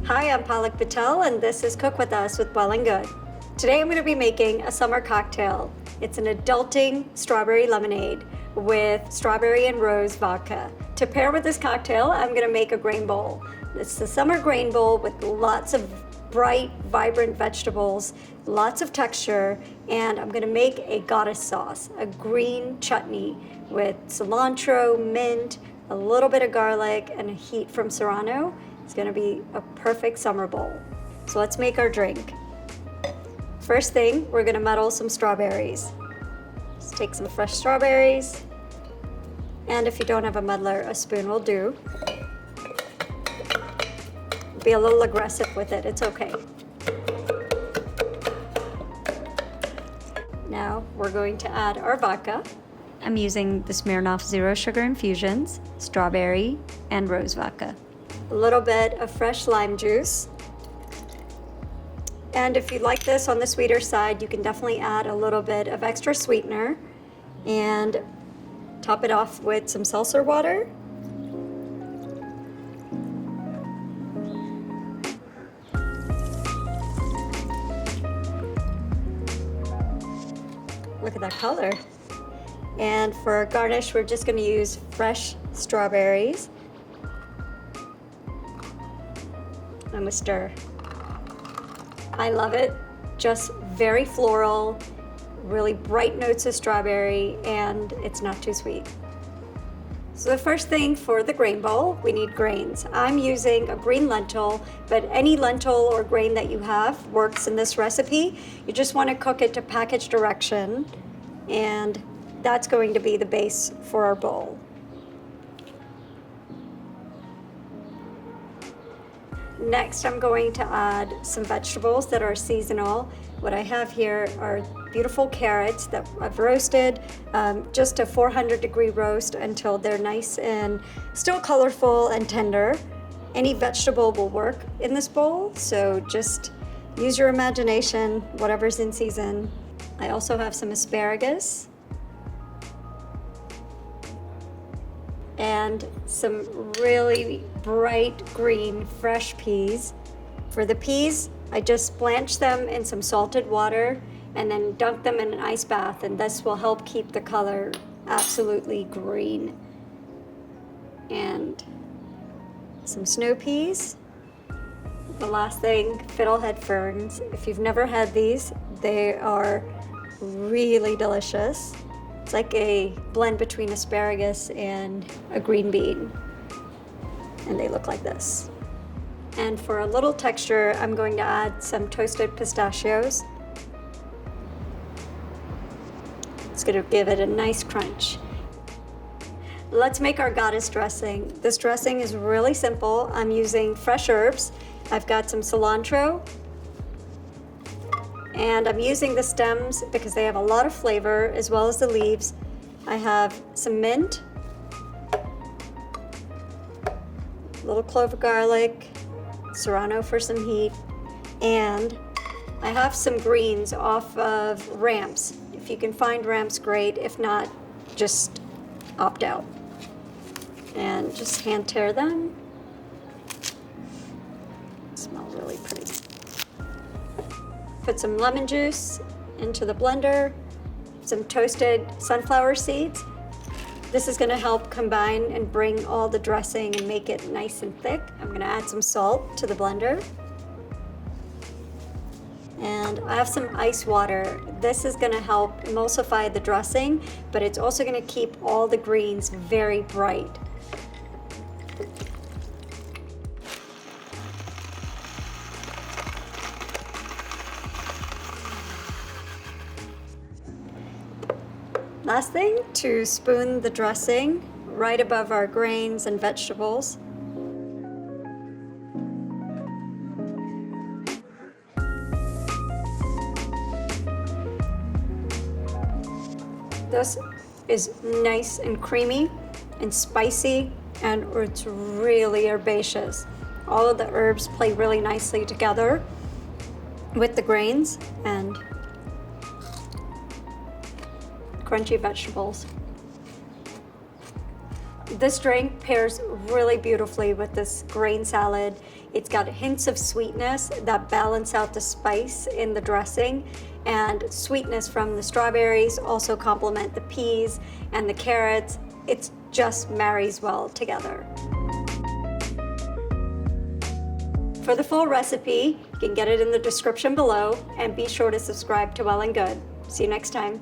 Hi, I'm Palak and this is Cook With Us with Well+Good. Today I'm going to be making a summer cocktail. It's an adulting strawberry lemonade with strawberry and rose vodka. To pair with this cocktail, I'm going to make a grain bowl. It's the summer grain bowl with lots of bright, vibrant vegetables, lots of texture, and I'm going to make a goddess sauce, a green chutney with cilantro, mint, a little bit of garlic, and a heat from serrano. It's gonna be a perfect summer bowl. So let's make our drink. First thing, we're gonna muddle some strawberries. Just take some fresh strawberries. And if you don't have a muddler, a spoon will do. Be a little aggressive with it, it's okay. Now we're going to add our vodka. I'm using the Smirnoff Zero Sugar Infusions, strawberry and rose vodka. A little bit of fresh lime juice. And if you like this on the sweeter side, you can definitely add a little bit of extra sweetener and top it off with some seltzer water. Look at that color. And for our garnish, we're just going to use fresh strawberries. I'm gonna stir. I love it. Just very floral, really bright notes of strawberry, and it's not too sweet. So the first thing for the grain bowl, we need grains. I'm using a green lentil, but any lentil or grain that you have works in this recipe. You just want to cook it to package direction, and that's going to be the base for our bowl. Next, I'm going to add some vegetables that are seasonal. What I have here are beautiful carrots that I've roasted, just a 400-degree roast until they're nice and still colorful and tender. Any vegetable will work in this bowl, so just use your imagination, whatever's in season. I also have some asparagus and some really bright green fresh peas. For the peas, I just blanch them in some salted water and then dunk them in an ice bath, and this will help keep the color absolutely green. And some snow peas. The last thing, fiddlehead ferns. If you've never had these, they are really delicious. It's like a blend between asparagus and a green bean. And they look like this. And for a little texture, I'm going to add some toasted pistachios. It's going to give it a nice crunch. Let's make our goddess dressing. This dressing is really simple. I'm using fresh herbs. I've got some cilantro, and I'm using the stems because they have a lot of flavor, as well as the leaves. I have some mint, a little clove of garlic, serrano for some heat, and I have some greens off of ramps. If you can find ramps, great. If not, just opt out. And just hand tear them. Smell really pretty. Put some lemon juice into the blender, some toasted sunflower seeds. This is going to help combine and bring all the dressing and make it nice and thick. I'm going to add some salt to the blender. And I have some ice water. This is going to help emulsify the dressing, but it's also going to keep all the greens very bright. Last thing, to spoon the dressing right above our grains and vegetables. This is nice and creamy and spicy, and it's really herbaceous. All of the herbs play really nicely together with the grains and crunchy vegetables. This drink pairs really beautifully with this grain salad It's got hints of sweetness that balance out the spice in the dressing, and sweetness from the strawberries also complement the peas and the carrots. It just marries well together. For the full recipe, you can get it in the description below, and be sure to subscribe to Well+Good. See you next time.